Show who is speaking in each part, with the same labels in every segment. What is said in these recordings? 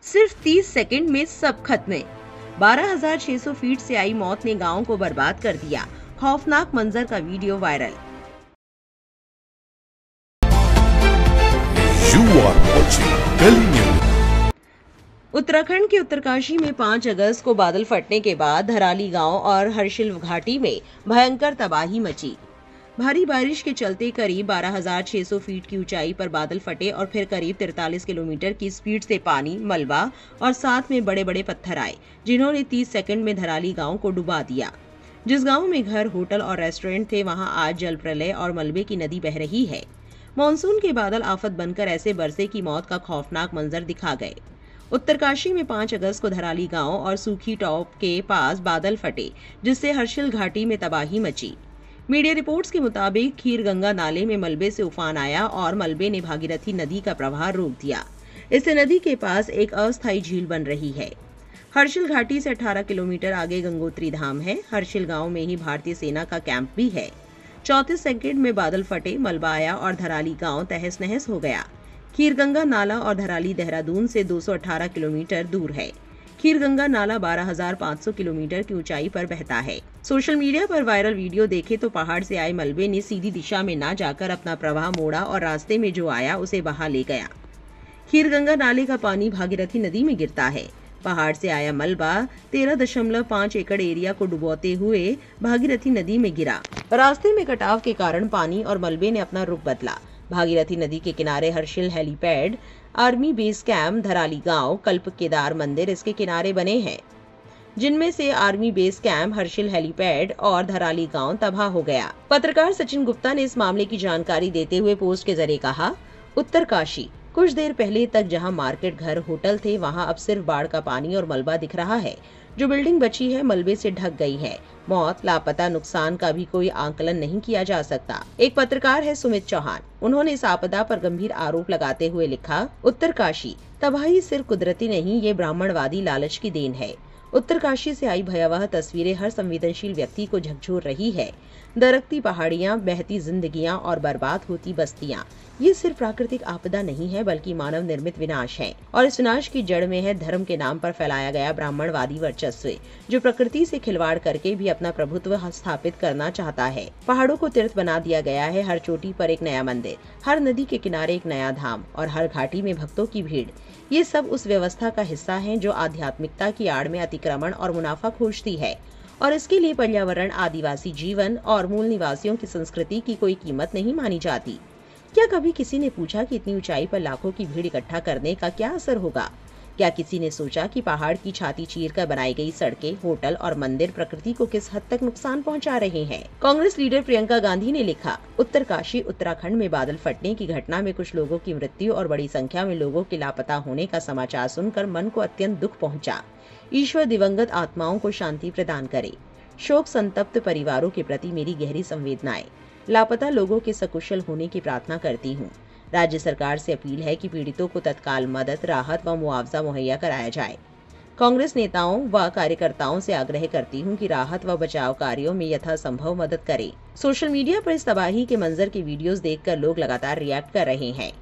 Speaker 1: सिर्फ 30 सेकंड में सब खत्म। 12,600 फीट से आई मौत ने गांव को बर्बाद कर दिया। खौफनाक मंजर का वीडियो वायरल। उत्तराखंड के उत्तरकाशी में 5 अगस्त को बादल फटने के बाद धराली गांव और हर्षिल घाटी में भयंकर तबाही मची। भारी बारिश के चलते करीब 12,600 फीट की ऊंचाई पर बादल फटे और फिर करीब 43 किलोमीटर की स्पीड से पानी, मलबा और साथ में बड़े बड़े पत्थर आए, जिन्होंने 30 सेकंड में धराली गांव को डुबा दिया। जिस गांव में घर, होटल और रेस्टोरेंट थे, वहां आज जल प्रलय और मलबे की नदी बह रही है। मानसून के बादल आफत बनकर ऐसे बरसे कि मौत का खौफनाक मंजर दिखा गए। उत्तरकाशी में 5 अगस्त को धराली गांव और सूखी टॉप के पास बादल फटे, जिससे हर्षिल घाटी में तबाही मची। मीडिया रिपोर्ट्स के मुताबिक खीरगंगा नाले में मलबे से उफान आया और मलबे ने भागीरथी नदी का प्रवाह रोक दिया। इससे नदी के पास एक अस्थायी झील बन रही है। हर्षिल घाटी से 18 किलोमीटर आगे गंगोत्री धाम है। हर्षिल गांव में ही भारतीय सेना का कैंप भी है। 34 सेकंड में बादल फटे, मलबा आया और धराली गांव तहस नहस हो गया। खीरगंगा नाला और धराली देहरादून से 218 किलोमीटर दूर है। खीरगंगा नाला 12,500 किलोमीटर की ऊंचाई पर बहता है। सोशल मीडिया पर वायरल वीडियो देखे तो पहाड़ से आए मलबे ने सीधी दिशा में न जाकर अपना प्रवाह मोड़ा और रास्ते में जो आया उसे बहा ले गया। खीरगंगा नाले का पानी भागीरथी नदी में गिरता है। पहाड़ से आया मलबा 13.5 एकड़ एरिया को डुबोते हुए भागीरथी नदी में गिरा। रास्ते में कटाव के कारण पानी और मलबे ने अपना रुख बदला। भागीरथी नदी के किनारे Harsil helipad, army base camp, Dharali गांव, कल्प केदार मंदिर इसके किनारे बने हैं, जिनमें से army base camp, Harsil helipad और धराली गांव तबाह हो गया। पत्रकार सचिन गुप्ता ने इस मामले की जानकारी देते हुए पोस्ट के जरिए कहा, उत्तरकाशी कुछ देर पहले तक जहां मार्केट, घर, होटल थे, वहां अब सिर्फ बाढ़ का पानी और मलबा दिख रहा है। जो बिल्डिंग बची है मलबे से ढक गई है। मौत, लापता, नुकसान का भी कोई आंकलन नहीं किया जा सकता। एक पत्रकार है सुमित चौहान, उन्होंने इस आपदा पर गंभीर आरोप लगाते हुए लिखा, उत्तरकाशी तबाही सिर्फ कुदरती नहीं, ये ब्राह्मणवादी लालच की देन है। उत्तरकाशी से आई भयावह तस्वीरें हर संवेदनशील व्यक्ति को झकझोर रही है। दरकती पहाड़ियां, बहती जिंदगियां और बर्बाद होती बस्तियां, ये सिर्फ प्राकृतिक आपदा नहीं है बल्कि मानव निर्मित विनाश है। और इस विनाश की जड़ में है धर्म के नाम पर फैलाया गया ब्राह्मणवादी वर्चस्व, जो प्रकृति से खिलवाड़ करके भी अपना प्रभुत्व स्थापित करना चाहता है। पहाड़ों को तीर्थ बना दिया गया है, हर चोटी पर एक नया मंदिर, हर नदी के किनारे एक नया धाम और हर घाटी में भक्तों की भीड़। ये सब उस व्यवस्था का हिस्सा है जो आध्यात्मिकता की आड़ में अतिक्रमण और मुनाफा खोजती है, और इसके लिए पर्यावरण, आदिवासी जीवन और मूल निवासियों की संस्कृति की कोई कीमत नहीं मानी जाती। क्या कभी किसी ने पूछा कि इतनी ऊंचाई पर लाखों की भीड़ इकट्ठा करने का क्या असर होगा? क्या किसी ने सोचा कि पहाड़ की छाती चीरकर बनाई गई सड़कें, होटल और मंदिर प्रकृति को किस हद तक नुकसान पहुंचा रहे हैं? कांग्रेस लीडर प्रियंका गांधी ने लिखा, उत्तरकाशी उत्तराखंड में बादल फटने की घटना में कुछ लोगों की मृत्यु और बड़ी संख्या में लोगों के लापता होने का समाचार सुनकर मन को अत्यंत दुख पहुंचा। ईश्वर दिवंगत आत्माओं को शांति प्रदान करे। शोक संतप्त परिवारों के प्रति मेरी गहरी संवेदनाएं। लापता लोगों के सकुशल होने की प्रार्थना करती हूँ। राज्य सरकार से अपील है कि पीड़ितों को तत्काल मदद, राहत व मुआवजा मुहैया कराया जाए। कांग्रेस नेताओं व कार्यकर्ताओं से आग्रह करती हूँ कि राहत व बचाव कार्यों में यथासंभव मदद करें। सोशल मीडिया पर इस तबाही के मंजर के वीडियोस देखकर लोग लगातार रिएक्ट कर रहे हैं।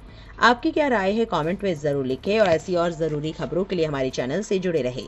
Speaker 1: आपकी क्या राय है? कमेंट में जरूर लिखें और ऐसी और जरूरी खबरों के लिए हमारे चैनल से जुड़े रहें।